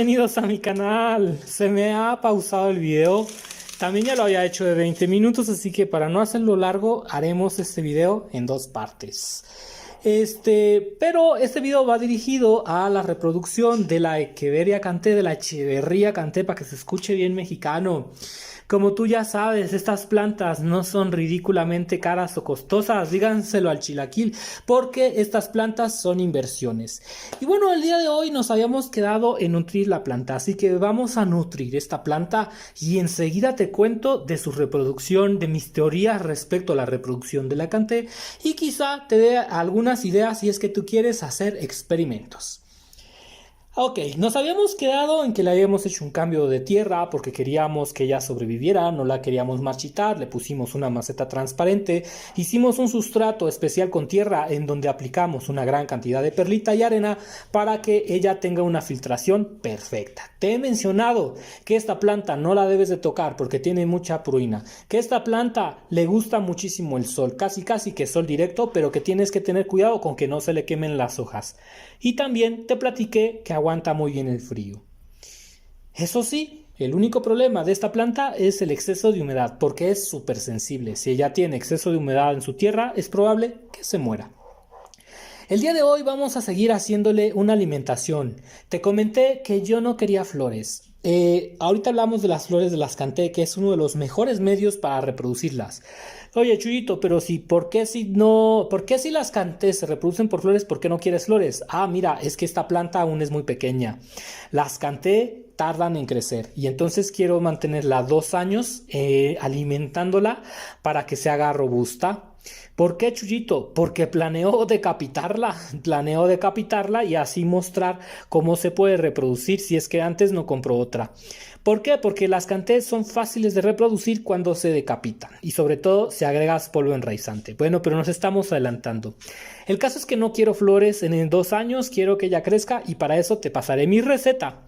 bienvenidos a mi canal. Se me ha pausado el video. También ya lo había hecho de 20 minutos, así que para no hacerlo largo, haremos este video en dos partes. Pero este video va dirigido a la reproducción de la Echeveria canté, de la Echeverría canté, para que se escuche bien mexicano. Como tú ya sabes, estas plantas no son ridículamente caras o costosas, díganselo al chilaquil, porque estas plantas son inversiones. Y bueno, el día de hoy nos habíamos quedado en nutrir la planta, así que vamos a nutrir esta planta y enseguida te cuento de su reproducción, de mis teorías respecto a la reproducción de la canté y quizá te dé algunas ideas si es que tú quieres hacer experimentos. Ok, nos habíamos quedado en que le habíamos hecho un cambio de tierra porque queríamos que ella sobreviviera, no la queríamos marchitar, le pusimos una maceta transparente, hicimos un sustrato especial con tierra en donde aplicamos una gran cantidad de perlita y arena para que ella tenga una filtración perfecta. Te he mencionado que esta planta no la debes de tocar porque tiene mucha pruina, que esta planta le gusta muchísimo el sol, casi que sol directo, pero que tienes que tener cuidado con que no se le quemen las hojas. Y también te platiqué que aguanta muy bien el frío. Eso sí, el único problema de esta planta es el exceso de humedad, porque es súper sensible. Si ella tiene exceso de humedad en su tierra, es probable que se muera. El día de hoy vamos a seguir haciéndole una alimentación. Te comenté que yo no quería flores. Ahorita hablamos de las flores de las canté, que es uno de los mejores medios para reproducirlas. Oye, Chuyito, pero si, ¿por qué si las canté se reproducen por flores, por qué no quieres flores? Ah, mira, es que esta planta aún es muy pequeña. Las canté tardan en crecer y entonces quiero mantenerla 2 años alimentándola para que se haga robusta. ¿Por qué, Chuyito? Porque planeo decapitarla y así mostrar cómo se puede reproducir si es que antes no compro otra. ¿Por qué? Porque las cantés son fáciles de reproducir cuando se decapitan y sobre todo si agregas polvo enraizante. Bueno, pero nos estamos adelantando. El caso es que no quiero flores en 2 años, quiero que ella crezca y para eso te pasaré mi receta.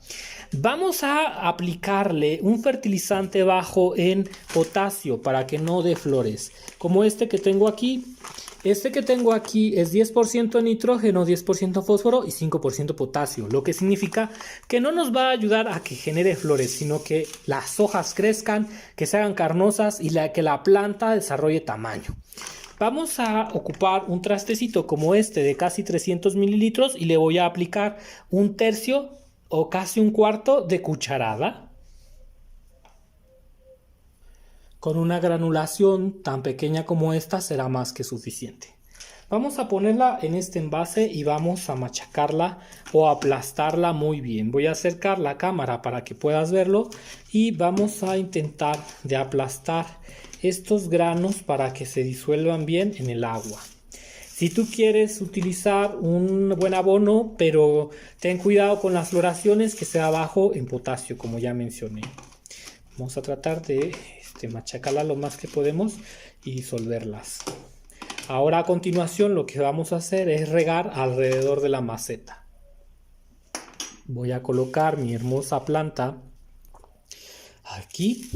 Vamos a aplicarle un fertilizante bajo en potasio para que no dé flores, como este que tengo aquí. Este que tengo aquí es 10% nitrógeno, 10% fósforo y 5% potasio, lo que significa que no nos va a ayudar a que genere flores, sino que las hojas crezcan, que se hagan carnosas y que la planta desarrolle tamaño. Vamos a ocupar un trastecito como este de casi 300 mililitros y le voy a aplicar 1/3 o casi 1/4 de cucharada. Con una granulación tan pequeña como esta será más que suficiente. Vamos a ponerla en este envase y vamos a machacarla o aplastarla muy bien. Voy a acercar la cámara para que puedas verlo y vamos a intentar de aplastar estos granos para que se disuelvan bien en el agua. Si tú quieres utilizar un buen abono, pero ten cuidado con las floraciones, que sea bajo en potasio, como ya mencioné. Vamos a tratar de machacarla lo más que podemos y disolverlas. Ahora a continuación lo que vamos a hacer es regar alrededor de la maceta. Voy a colocar mi hermosa planta aquí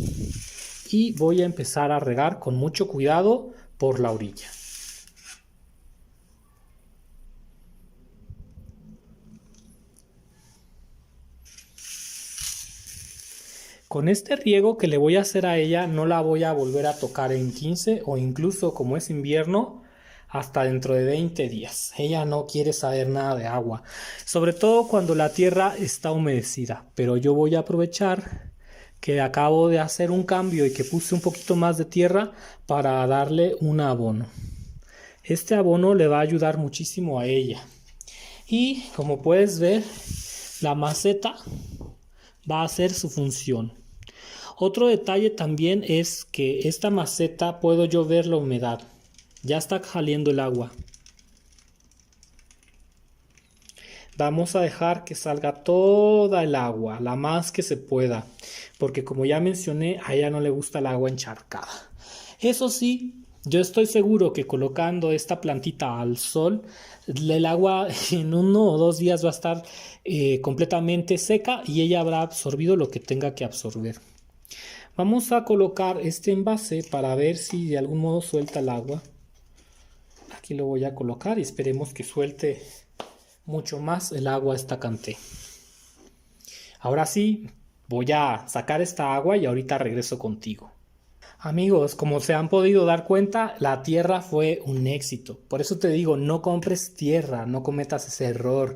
y voy a empezar a regar con mucho cuidado por la orilla. Con este riego que le voy a hacer a ella no la voy a volver a tocar en 15 o incluso como es invierno hasta dentro de 20 días. Ella no quiere saber nada de agua, sobre todo cuando la tierra está humedecida, pero yo voy a aprovechar que acabo de hacer un cambio y que puse un poquito más de tierra para darle un abono. Este abono le va a ayudar muchísimo a ella y como puedes ver la maceta va a hacer su función. Otro detalle también es que esta maceta puedo yo ver la humedad. Ya está saliendo el agua. Vamos a dejar que salga toda el agua, la más que se pueda, porque como ya mencioné, a ella no le gusta el agua encharcada. Eso sí, yo estoy seguro que colocando esta plantita al sol, el agua en 1 o 2 días va a estar completamente seca y ella habrá absorbido lo que tenga que absorber. Vamos a colocar este envase para ver si de algún modo suelta el agua. Aquí lo voy a colocar y esperemos que suelte mucho más el agua esta canté. Ahora sí, voy a sacar esta agua y ahorita regreso contigo. Amigos, como se han podido dar cuenta, la tierra fue un éxito. Por eso te digo, no compres tierra, no cometas ese error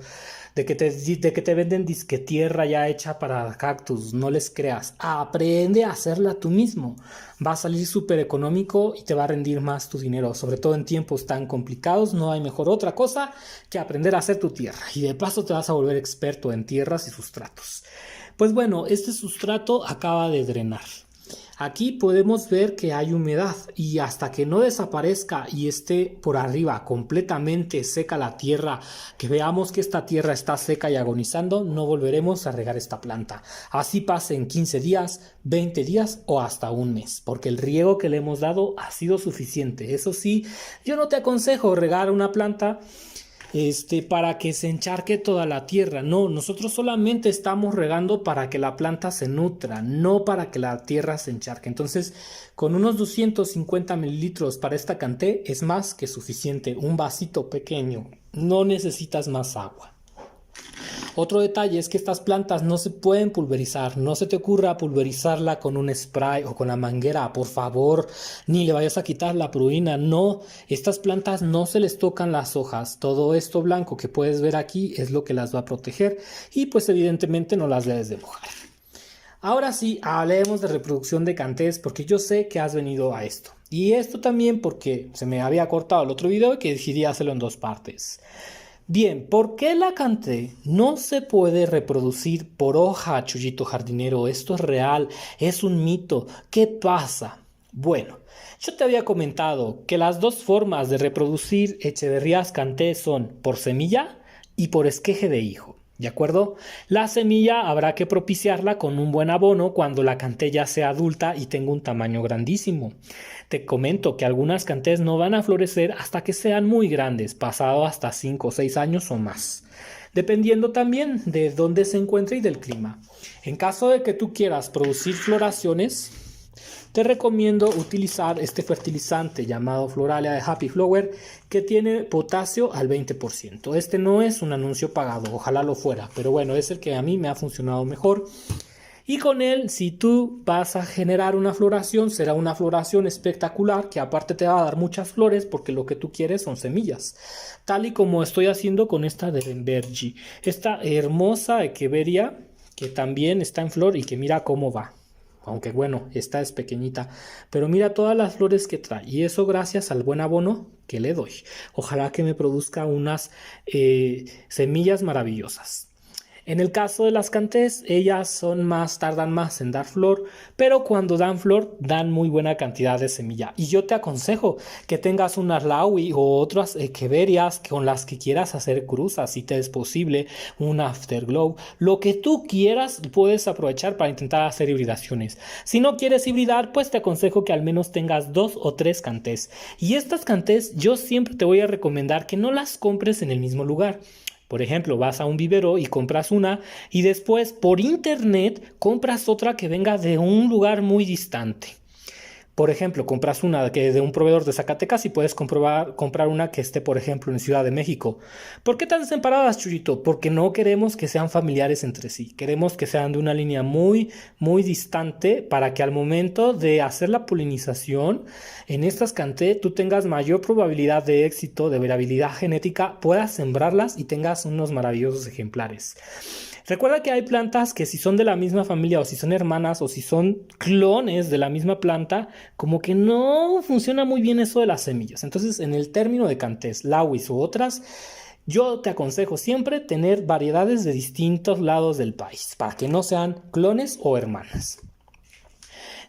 de que te venden disque tierra ya hecha para cactus. No les creas. Aprende a hacerla tú mismo. Va a salir súper económico y te va a rendir más tu dinero. Sobre todo en tiempos tan complicados, no hay mejor otra cosa que aprender a hacer tu tierra. Y de paso te vas a volver experto en tierras y sustratos. Pues bueno, este sustrato acaba de drenar. Aquí podemos ver que hay humedad y hasta que no desaparezca y esté por arriba completamente seca la tierra, que veamos que esta tierra está seca y agonizando, no volveremos a regar esta planta. Así pasen 15 días, 20 días o hasta un mes, porque el riego que le hemos dado ha sido suficiente. Eso sí, yo no te aconsejo regar una planta para que se encharque toda la tierra. No, nosotros solamente estamos regando para que la planta se nutra, no para que la tierra se encharque. Entonces, con unos 250 mililitros para esta canté es más que suficiente. Un vasito pequeño, no necesitas más agua. Otro detalle es que estas plantas no se pueden pulverizar. No se te ocurra pulverizarla con un spray o con la manguera, por favor, ni le vayas a quitar la pruina. No, estas plantas no se les tocan las hojas. Todo esto blanco que puedes ver aquí es lo que las va a proteger y pues evidentemente no las debes de mojar. Ahora sí, hablemos de reproducción de cantés porque yo sé que has venido a esto. Y esto también porque se me había cortado el otro video y que decidí hacerlo en dos partes. Bien, ¿por qué la canté no se puede reproducir por hoja, Chuyito jardinero? Esto es real, es un mito. ¿Qué pasa? Bueno, yo te había comentado que las dos formas de reproducir Echeverrías canté son por semilla y por esqueje de hijo. ¿De acuerdo? La semilla habrá que propiciarla con un buen abono cuando la canté ya sea adulta y tenga un tamaño grandísimo. Te comento que algunas cantés no van a florecer hasta que sean muy grandes, pasado hasta 5 o 6 años o más, dependiendo también de dónde se encuentre y del clima. En caso de que tú quieras producir floraciones, te recomiendo utilizar este fertilizante llamado Floralia de Happy Flower que tiene potasio al 20%. Este no es un anuncio pagado, ojalá lo fuera, pero bueno, es el que a mí me ha funcionado mejor. Y con él, si tú vas a generar una floración, será una floración espectacular que aparte te va a dar muchas flores porque lo que tú quieres son semillas. Tal y como estoy haciendo con esta de Renbergi. Esta hermosa echeveria que también está en flor y que mira cómo va. Aunque bueno, esta es pequeñita, pero mira todas las flores que trae y eso gracias al buen abono que le doy. Ojalá que me produzca unas semillas maravillosas. En el caso de las cantés, ellas tardan más en dar flor, pero cuando dan flor, dan muy buena cantidad de semilla. Y yo te aconsejo que tengas unas laui o otras echeverias con las que quieras hacer cruzas, si te es posible, un afterglow. Lo que tú quieras puedes aprovechar para intentar hacer hibridaciones. Si no quieres hibridar, pues te aconsejo que al menos tengas 2 o 3 cantés. Y estas cantés yo siempre te voy a recomendar que no las compres en el mismo lugar. Por ejemplo, vas a un vivero y compras una y después por internet compras otra que venga de un lugar muy distante. Por ejemplo, compras una que de un proveedor de Zacatecas y puedes comprar una que esté, por ejemplo, en Ciudad de México. ¿Por qué tan separadas, Chuyito? Porque no queremos que sean familiares entre sí. Queremos que sean de una línea muy, muy distante para que al momento de hacer la polinización en estas canté tú tengas mayor probabilidad de éxito, de variabilidad genética, puedas sembrarlas y tengas unos maravillosos ejemplares. Recuerda que hay plantas que si son de la misma familia o si son hermanas o si son clones de la misma planta, como que no funciona muy bien eso de las semillas. Entonces, en el término de cantés, lauis u otras, yo te aconsejo siempre tener variedades de distintos lados del país para que no sean clones o hermanas.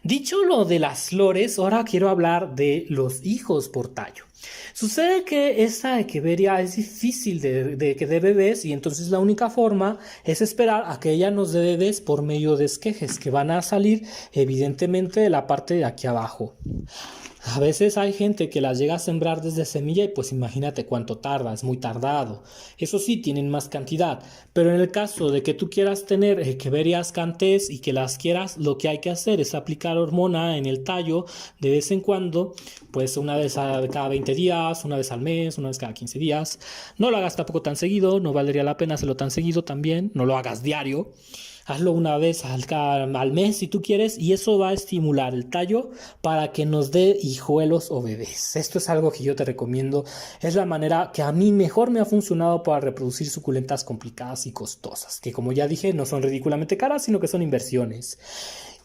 Dicho lo de las flores, ahora quiero hablar de los hijos por tallo. Sucede que esta echeveria es difícil de que dé bebés y entonces la única forma es esperar a que ella nos dé bebés por medio de esquejes que van a salir evidentemente de la parte de aquí abajo. A veces hay gente que las llega a sembrar desde semilla y pues imagínate cuánto tarda, es muy tardado. Eso sí, tienen más cantidad, pero en el caso de que tú quieras tener echeverias cantés y que las quieras, lo que hay que hacer es aplicar hormona en el tallo de vez en cuando, pues una vez cada 20 días, una vez al mes, una vez cada 15 días. No lo hagas tampoco tan seguido, no valdría la pena hacerlo tan seguido también, no lo hagas diario. Hazlo una vez al mes si tú quieres y eso va a estimular el tallo para que nos dé hijuelos o bebés. Esto es algo que yo te recomiendo. Es la manera que a mí mejor me ha funcionado para reproducir suculentas complicadas y costosas, que como ya dije no son ridículamente caras, sino que son inversiones.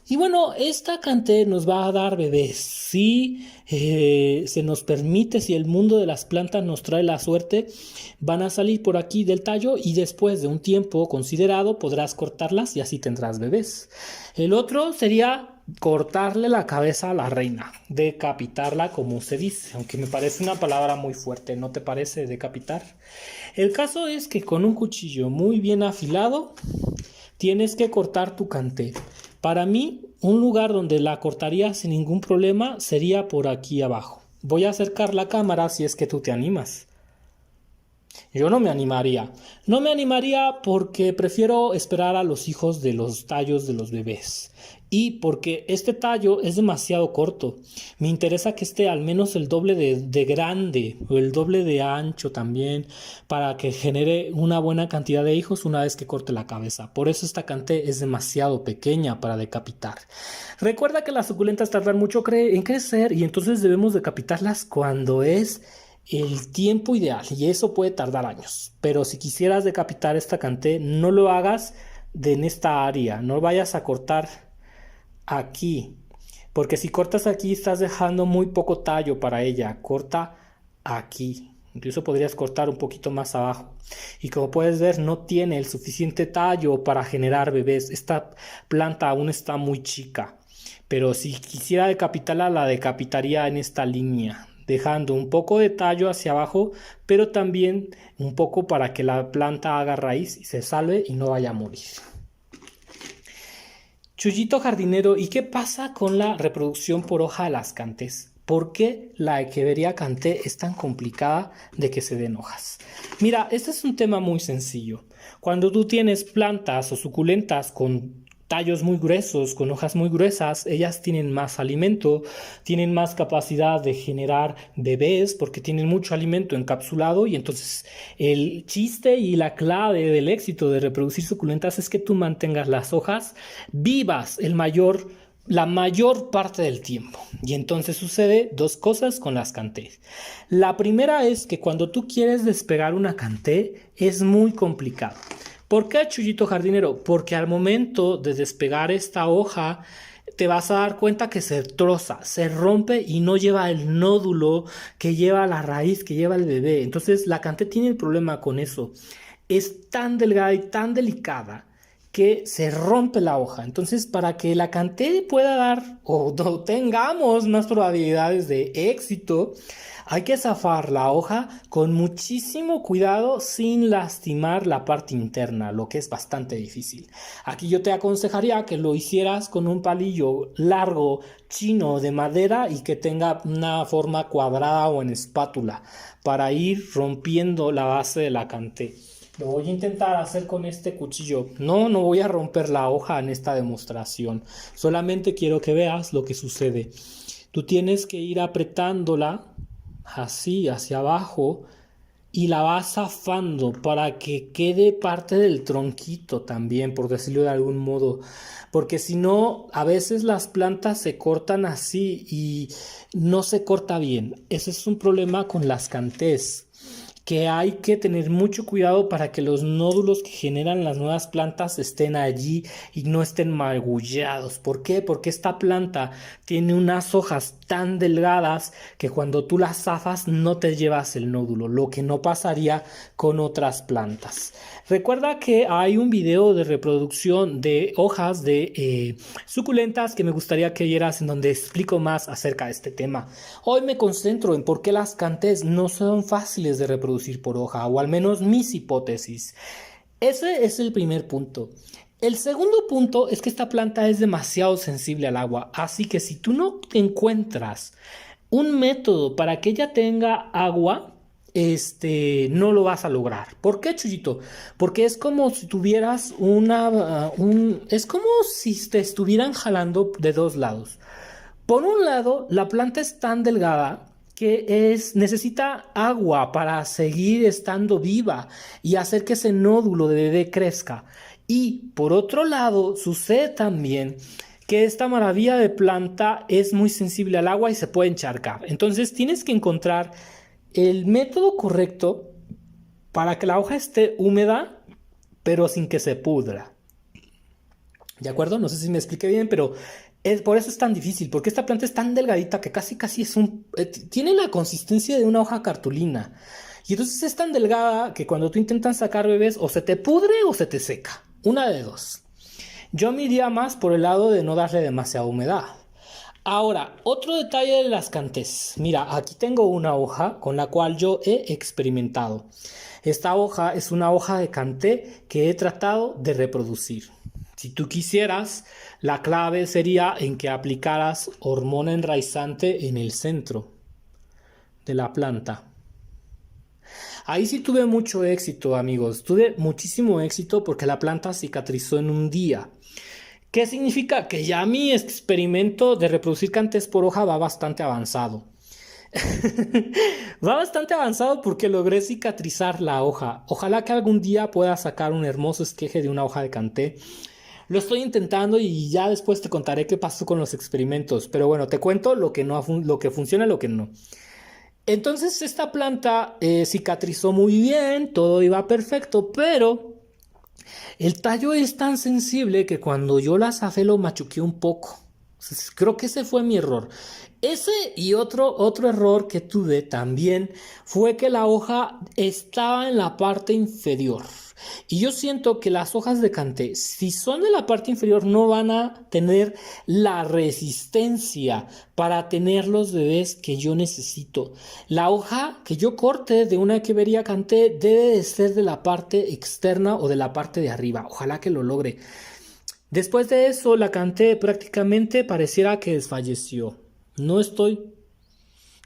Y bueno, esta Canté nos va a dar bebés. Si se nos permite, si el mundo de las plantas nos trae la suerte, van a salir por aquí del tallo y después de un tiempo considerado podrás cortarlas y así tendrás bebés. El otro sería cortarle la cabeza a la reina, decapitarla como se dice, aunque me parece una palabra muy fuerte, ¿no te parece decapitar? El caso es que con un cuchillo muy bien afilado tienes que cortar tu Canté. Para mí, un lugar donde la cortaría sin ningún problema sería por aquí abajo. Voy a acercar la cámara si es que tú te animas. Yo no me animaría. No me animaría porque prefiero esperar a los hijos de los tallos de los bebés. Y porque este tallo es demasiado corto. Me interesa que esté al menos el doble de grande o el doble de ancho también para que genere una buena cantidad de hijos una vez que corte la cabeza. Por eso esta Canté es demasiado pequeña para decapitar. Recuerda que las suculentas tardan mucho en crecer y entonces debemos decapitarlas cuando es el tiempo ideal y eso puede tardar años. Pero si quisieras decapitar esta Canté, no lo hagas en esta área, no vayas a cortar aquí, porque si cortas aquí estás dejando muy poco tallo para ella. Corta aquí, incluso podrías cortar un poquito más abajo y como puedes ver no tiene el suficiente tallo para generar bebés. Esta planta aún está muy chica, pero si quisiera decapitarla la decapitaría en esta línea, dejando un poco de tallo hacia abajo, pero también un poco para que la planta haga raíz y se salve y no vaya a morir. Chuyito jardinero, ¿y qué pasa con la reproducción por hoja de las Cantés? ¿Por qué la Echeveria Canté es tan complicada de que se den hojas? Mira, este es un tema muy sencillo. Cuando tú tienes plantas o suculentas con tallos muy gruesos, con hojas muy gruesas, ellas tienen más alimento, tienen más capacidad de generar bebés porque tienen mucho alimento encapsulado y entonces el chiste y la clave del éxito de reproducir suculentas es que tú mantengas las hojas vivas la mayor parte del tiempo. Y entonces sucede dos cosas con las Cantés. La primera es que cuando tú quieres despegar una Canté es muy complicado. ¿Por qué, Chuyito jardinero? Porque al momento de despegar esta hoja te vas a dar cuenta que se troza, se rompe y no lleva el nódulo que lleva la raíz, que lleva el bebé. Entonces la Canté tiene el problema con eso. Es tan delgada y tan delicada que se rompe la hoja. Entonces, para que la Canté pueda dar o tengamos más probabilidades de éxito, hay que zafar la hoja con muchísimo cuidado sin lastimar la parte interna, lo que es bastante difícil. Aquí yo te aconsejaría que lo hicieras con un palillo largo chino de madera y que tenga una forma cuadrada o en espátula para ir rompiendo la base de la Canté. Lo voy a intentar hacer con este cuchillo. No voy a romper la hoja en esta demostración. Solamente quiero que veas lo que sucede. Tú tienes que ir apretándola así hacia abajo y la vas zafando para que quede parte del tronquito también, por decirlo de algún modo. Porque si no, a veces las plantas se cortan así y no se corta bien. Ese es un problema con las Cantés, que hay que tener mucho cuidado para que los nódulos que generan las nuevas plantas estén allí y no estén magullados. ¿Por qué? Porque esta planta tiene unas hojas tan delgadas que cuando tú las zafas no te llevas el nódulo, lo que no pasaría con otras plantas. Recuerda que hay un video de reproducción de hojas de suculentas que me gustaría que vieras en donde explico más acerca de este tema. Hoy me concentro en por qué las Cantés no son fáciles de reproducir por hoja, o al menos mis hipótesis. Ese es el primer punto. El segundo punto es que esta planta es demasiado sensible al agua, así que si tú no encuentras un método para que ella tenga agua, no lo vas a lograr. ¿Por qué, Chuyito? Porque es como si tuvieras es como si te estuvieran jalando de dos lados. Por un lado, la planta es tan delgada que necesita agua para seguir estando viva y hacer que ese nódulo de bebé crezca. Y por otro lado, sucede también que esta maravilla de planta es muy sensible al agua y se puede encharcar. Entonces tienes que encontrar el método correcto para que la hoja esté húmeda, pero sin que se pudra. ¿De acuerdo? No sé si me expliqué bien, pero por eso es tan difícil, porque esta planta es tan delgadita que casi es tiene la consistencia de una hoja cartulina. Y entonces es tan delgada que cuando tú intentas sacar bebés, o se te pudre o se te seca. Una de dos. Yo me iría más por el lado de no darle demasiada humedad. Ahora, otro detalle de las cantés. Mira, aquí tengo una hoja con la cual yo he experimentado. Esta hoja es una hoja de canté que he tratado de reproducir. Si tú quisieras, la clave sería en que aplicaras hormona enraizante en el centro de la planta. Ahí sí tuve mucho éxito, amigos. Tuve muchísimo éxito porque la planta cicatrizó en un día. ¿Qué significa? Que ya mi experimento de reproducir cantés por hoja va bastante avanzado. Va bastante avanzado porque logré cicatrizar la hoja. Ojalá que algún día pueda sacar un hermoso esqueje de una hoja de canté. Lo estoy intentando y ya después te contaré qué pasó con los experimentos. Pero bueno, te cuento lo que funciona y lo que no. Entonces esta planta cicatrizó muy bien, todo iba perfecto, pero el tallo es tan sensible que cuando yo la zafé lo machuqué un poco. Creo que ese fue mi error. Ese y otro error que tuve también fue que la hoja estaba en la parte inferior. Y yo siento que las hojas de canté, si son de la parte inferior, no van a tener la resistencia para tener los bebés que yo necesito. La hoja que yo corte de una echeveria canté debe de ser de la parte externa o de la parte de arriba. Ojalá que lo logre. Después de eso, la canté prácticamente pareciera que desfalleció. No estoy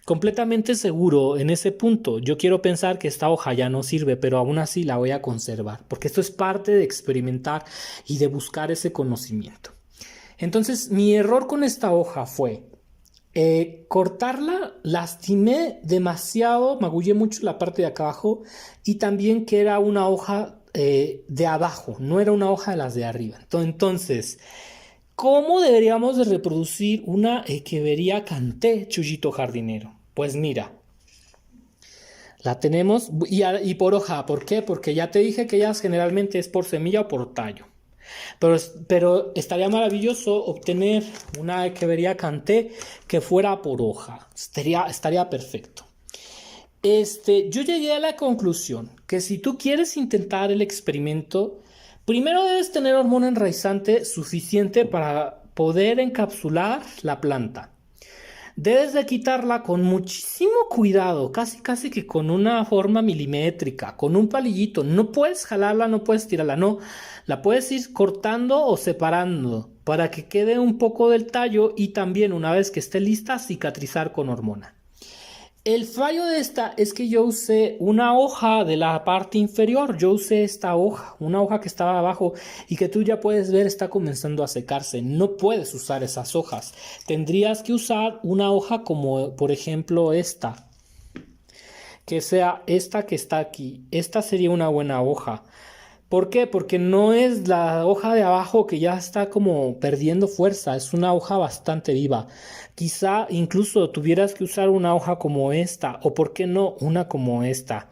completamente seguro en ese punto. Yo quiero pensar que esta hoja ya no sirve, pero aún así la voy a conservar, porque esto es parte de experimentar y de buscar ese conocimiento. Entonces, mi error con esta hoja fue cortarla, lastimé demasiado, magullé mucho la parte de acá abajo y también que era una hoja de abajo, no era una hoja de las de arriba. Entonces, ¿cómo deberíamos de reproducir una echeveria canté, Chuyito jardinero? Pues mira, la tenemos y por hoja. ¿Por qué? Porque ya te dije que ellas generalmente es por semilla o por tallo. Pero estaría maravilloso obtener una echeveria canté que fuera por hoja. Estaría perfecto. Yo llegué a la conclusión que si tú quieres intentar el experimento, primero debes tener hormona enraizante suficiente para poder encapsular la planta. Debes de quitarla con muchísimo cuidado, casi que con una forma milimétrica, con un palillito. No puedes jalarla, no puedes tirarla, no. La puedes ir cortando o separando para que quede un poco del tallo y también una vez que esté lista, cicatrizar con hormona. El fallo de esta es que yo usé una hoja de la parte inferior, yo usé esta hoja, una hoja que estaba abajo y que tú ya puedes ver está comenzando a secarse. No puedes usar esas hojas, tendrías que usar una hoja como por ejemplo esta, que sea esta que está aquí. Esta sería una buena hoja. ¿Por qué? Porque no es la hoja de abajo que ya está como perdiendo fuerza, es una hoja bastante viva. Quizá incluso tuvieras que usar una hoja como esta, o por qué no, una como esta.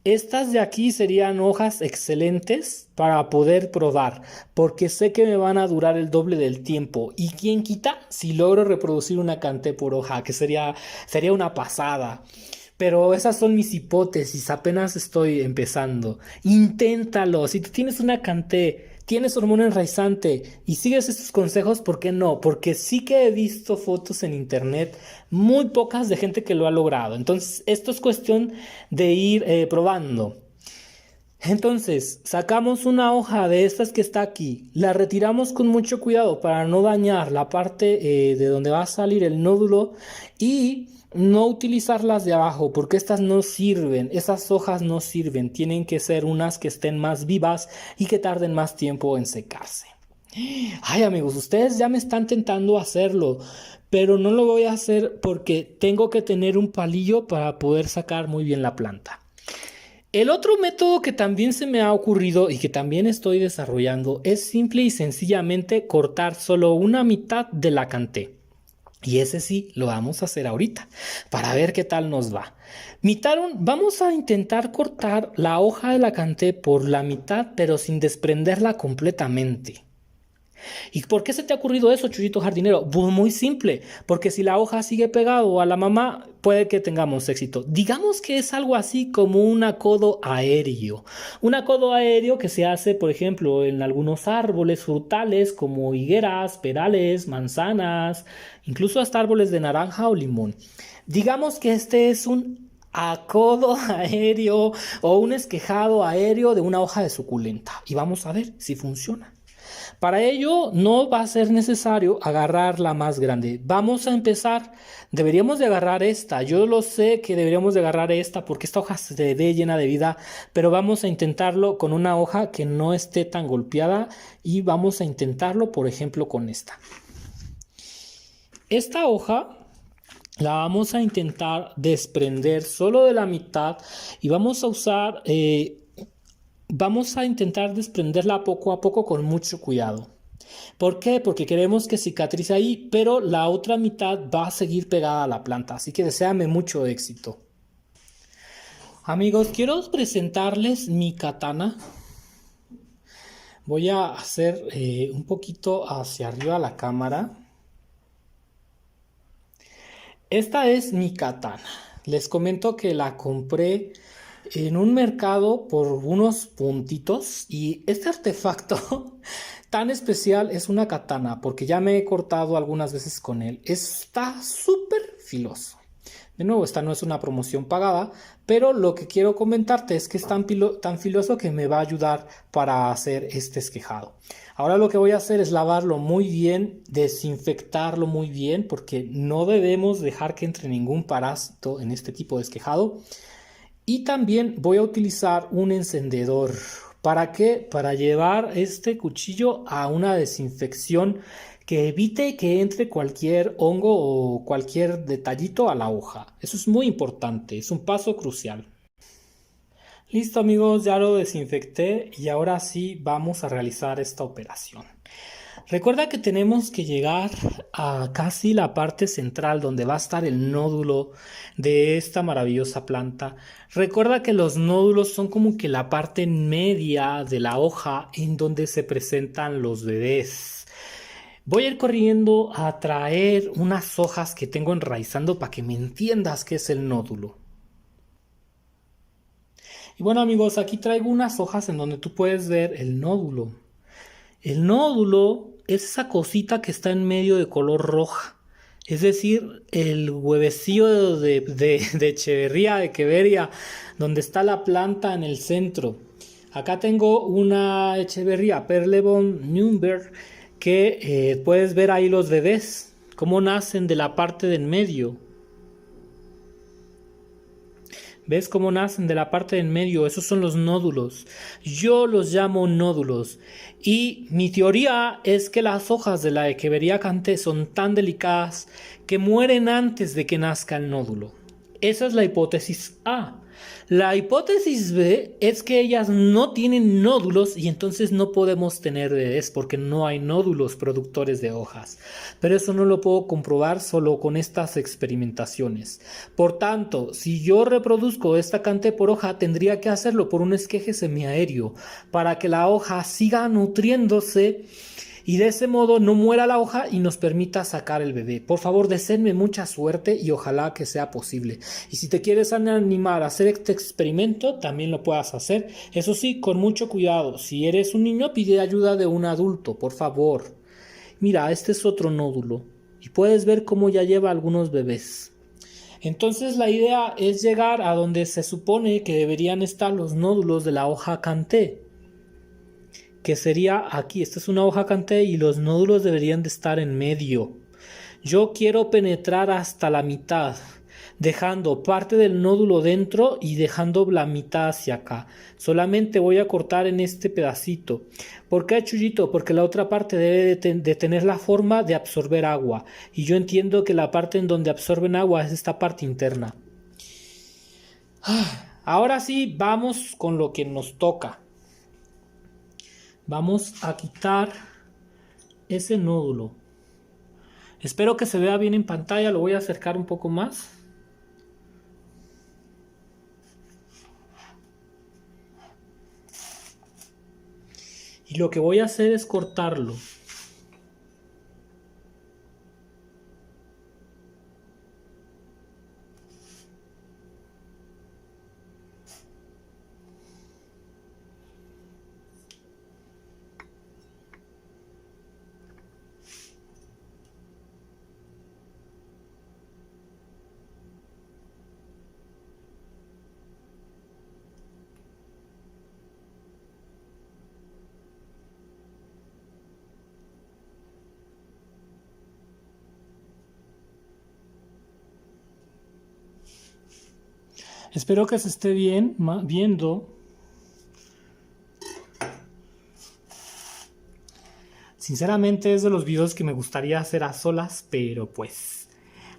Estas de aquí serían hojas excelentes para poder probar, porque sé que me van a durar el doble del tiempo. ¿Y quién quita si logro reproducir una canté por hoja? Que sería una pasada. Pero esas son mis hipótesis, apenas estoy empezando. Inténtalo, si tú tienes una canté, tienes hormona enraizante y sigues estos consejos, ¿por qué no? Porque sí que he visto fotos en internet, muy pocas de gente que lo ha logrado. Entonces, esto es cuestión de ir probando. Entonces, sacamos una hoja de estas que está aquí, la retiramos con mucho cuidado para no dañar la parte de donde va a salir el nódulo y no utilizar las de abajo porque estas no sirven, esas hojas no sirven, tienen que ser unas que estén más vivas y que tarden más tiempo en secarse. Ay amigos, ustedes ya me están tentando hacerlo, pero no lo voy a hacer porque tengo que tener un palillo para poder sacar muy bien la planta. El otro método que también se me ha ocurrido y que también estoy desarrollando es simple y sencillamente cortar solo una mitad de la canté. Y ese sí lo vamos a hacer ahorita para ver qué tal nos va. Vamos a intentar cortar la hoja de la canté por la mitad, pero sin desprenderla completamente. ¿Y por qué se te ha ocurrido eso, Chuyito jardinero? Pues muy simple, porque si la hoja sigue pegado a la mamá, puede que tengamos éxito. Digamos que es algo así como un acodo aéreo. Un acodo aéreo que se hace, por ejemplo, en algunos árboles frutales como higueras, perales, manzanas, incluso hasta árboles de naranja o limón. Digamos que este es un acodo aéreo o un esquejado aéreo de una hoja de suculenta. Y vamos a ver si funciona. Para ello no va a ser necesario agarrar la más grande. Vamos a empezar. Deberíamos de agarrar esta. Yo lo sé que deberíamos de agarrar esta porque esta hoja se ve llena de vida, pero vamos a intentarlo con una hoja que no esté tan golpeada y vamos a intentarlo, por ejemplo, con esta. Esta hoja la vamos a intentar desprender solo de la mitad y vamos a usar... Vamos a intentar desprenderla poco a poco con mucho cuidado. ¿Por qué? Porque queremos que cicatrice ahí, pero la otra mitad va a seguir pegada a la planta. Así que deséame mucho éxito. Amigos, quiero presentarles mi katana. Voy a hacer un poquito hacia arriba la cámara. Esta es mi katana. Les comento que la compré en un mercado por unos puntitos y este artefacto tan especial es una katana porque ya me he cortado algunas veces con él. Está súper filoso. De nuevo, esta no es una promoción pagada, pero lo que quiero comentarte es que es tan filoso que me va a ayudar para hacer este esquejado. Ahora lo que voy a hacer es lavarlo muy bien, desinfectarlo muy bien porque no debemos dejar que entre ningún parásito en este tipo de esquejado. Y también voy a utilizar un encendedor. ¿Para qué? Para llevar este cuchillo a una desinfección que evite que entre cualquier hongo o cualquier detallito a la hoja. Eso es muy importante, es un paso crucial. Listo amigos, ya lo desinfecté y ahora sí vamos a realizar esta operación. Recuerda que tenemos que llegar a casi la parte central donde va a estar el nódulo de esta maravillosa planta. Recuerda que los nódulos son como que la parte media de la hoja en donde se presentan los bebés. Voy a ir corriendo a traer unas hojas que tengo enraizando para que me entiendas qué es el nódulo. Y bueno amigos, aquí traigo unas hojas en donde tú puedes ver el nódulo. El nódulo es esa cosita que está en medio de color roja. Es decir, el huevecillo de Echeverría, de Queveria, donde está la planta en el centro. Acá tengo una Echeverría Perlebon Nürnberg que puedes ver ahí los bebés, cómo nacen de la parte del medio. ¿Ves cómo nacen de la parte del medio? Esos son los nódulos. Yo los llamo nódulos. Y mi teoría es que las hojas de la Echeveria canté son tan delicadas que mueren antes de que nazca el nódulo. Esa es la hipótesis A. La hipótesis B es que ellas no tienen nódulos y entonces no podemos tener bebés porque no hay nódulos productores de hojas. Pero eso no lo puedo comprobar solo con estas experimentaciones. Por tanto, si yo reproduzco esta canté por hoja, tendría que hacerlo por un esqueje semiaéreo para que la hoja siga nutriéndose y de ese modo no muera la hoja y nos permita sacar el bebé. Por favor, deseenme mucha suerte y ojalá que sea posible. Y si te quieres animar a hacer este experimento, también lo puedas hacer. Eso sí, con mucho cuidado. Si eres un niño, pide ayuda de un adulto, por favor. Mira, este es otro nódulo y puedes ver cómo ya lleva algunos bebés. Entonces la idea es llegar a donde se supone que deberían estar los nódulos de la hoja canté, que sería aquí. Esta es una hoja canté y los nódulos deberían de estar en medio. Yo quiero penetrar hasta la mitad, dejando parte del nódulo dentro y dejando la mitad hacia acá. Solamente voy a cortar en este pedacito. ¿Por qué, Chuyito? Porque la otra parte debe de tener la forma de absorber agua. Y yo entiendo que la parte en donde absorben agua es esta parte interna. Ahora sí, vamos con lo que nos toca. Vamos a quitar ese nódulo. Espero que se vea bien en pantalla, lo voy a acercar un poco más. Y lo que voy a hacer es cortarlo. Espero que se esté bien viendo. Sinceramente es de los videos que me gustaría hacer a solas, pero pues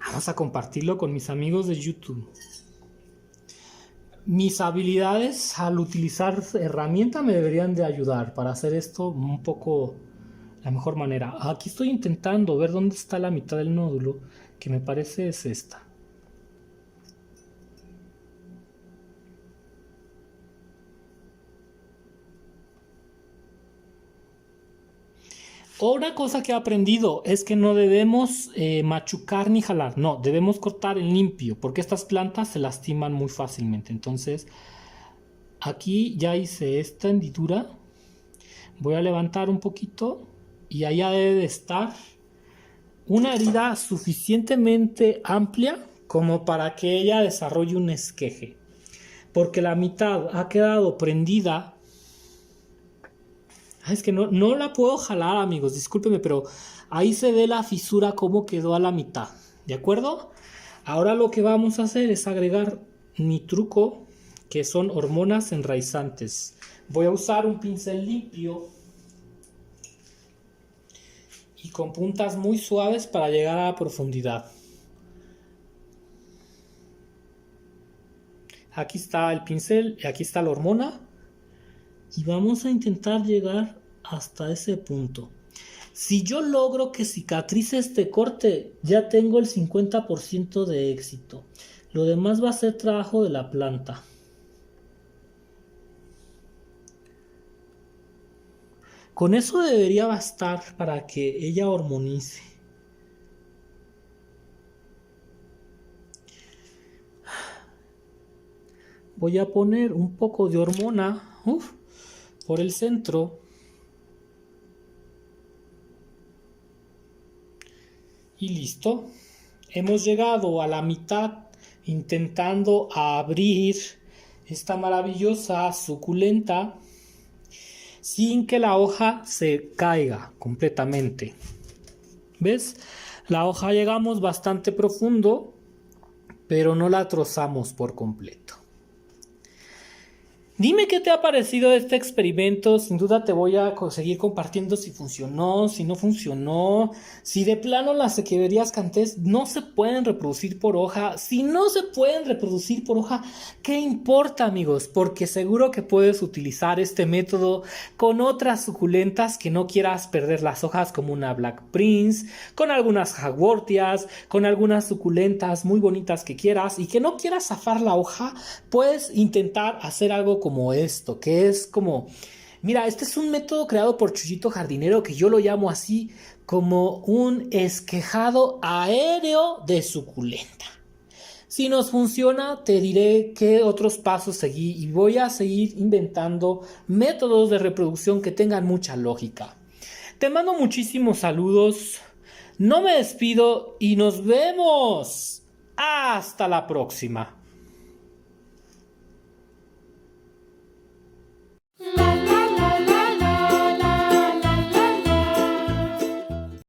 vamos a compartirlo con mis amigos de YouTube. Mis habilidades al utilizar herramienta me deberían de ayudar para hacer esto un poco la mejor manera. Aquí estoy intentando ver dónde está la mitad del nódulo, que me parece es esta. Otra cosa que he aprendido es que no debemos machucar ni jalar, no, debemos cortar en limpio, porque estas plantas se lastiman muy fácilmente. Entonces, aquí ya hice esta hendidura, voy a levantar un poquito y allá debe de estar una herida suficientemente amplia como para que ella desarrolle un esqueje, porque la mitad ha quedado prendida. Es que no la puedo jalar, amigos, discúlpenme, pero ahí se ve la fisura como quedó a la mitad, ¿de acuerdo? Ahora lo que vamos a hacer es agregar mi truco, que son hormonas enraizantes. Voy a usar un pincel limpio y con puntas muy suaves para llegar a la profundidad. Aquí está el pincel y aquí está la hormona. Y vamos a intentar llegar hasta ese punto. Si yo logro que cicatrice este corte, ya tengo el 50% de éxito. Lo demás va a ser trabajo de la planta. Con eso debería bastar para que ella hormonice. Voy a poner un poco de hormona por el centro. Y listo. Hemos llegado a la mitad intentando abrir esta maravillosa suculenta sin que la hoja se caiga completamente. ¿Ves? La hoja llegamos bastante profundo, pero no la trozamos por completo. Dime qué te ha parecido este experimento. Sin duda te voy a seguir compartiendo si funcionó, si no funcionó, si de plano las sequeverías cantés no se pueden reproducir por hoja. Si no se pueden reproducir por hoja, ¿qué importa, amigos? Porque seguro que puedes utilizar este método con otras suculentas que no quieras perder las hojas, como una Black Prince, con algunas Hagworthias, con algunas suculentas muy bonitas que quieras y que no quieras zafar la hoja. Puedes intentar hacer algo como esto, que es como, mira, este es un método creado por Chuyito Jardinero, que yo lo llamo así, como un esquejado aéreo de suculenta. Si nos funciona, te diré qué otros pasos seguí y voy a seguir inventando métodos de reproducción que tengan mucha lógica. Te mando muchísimos saludos, no me despido y nos vemos. Hasta la próxima. La, la.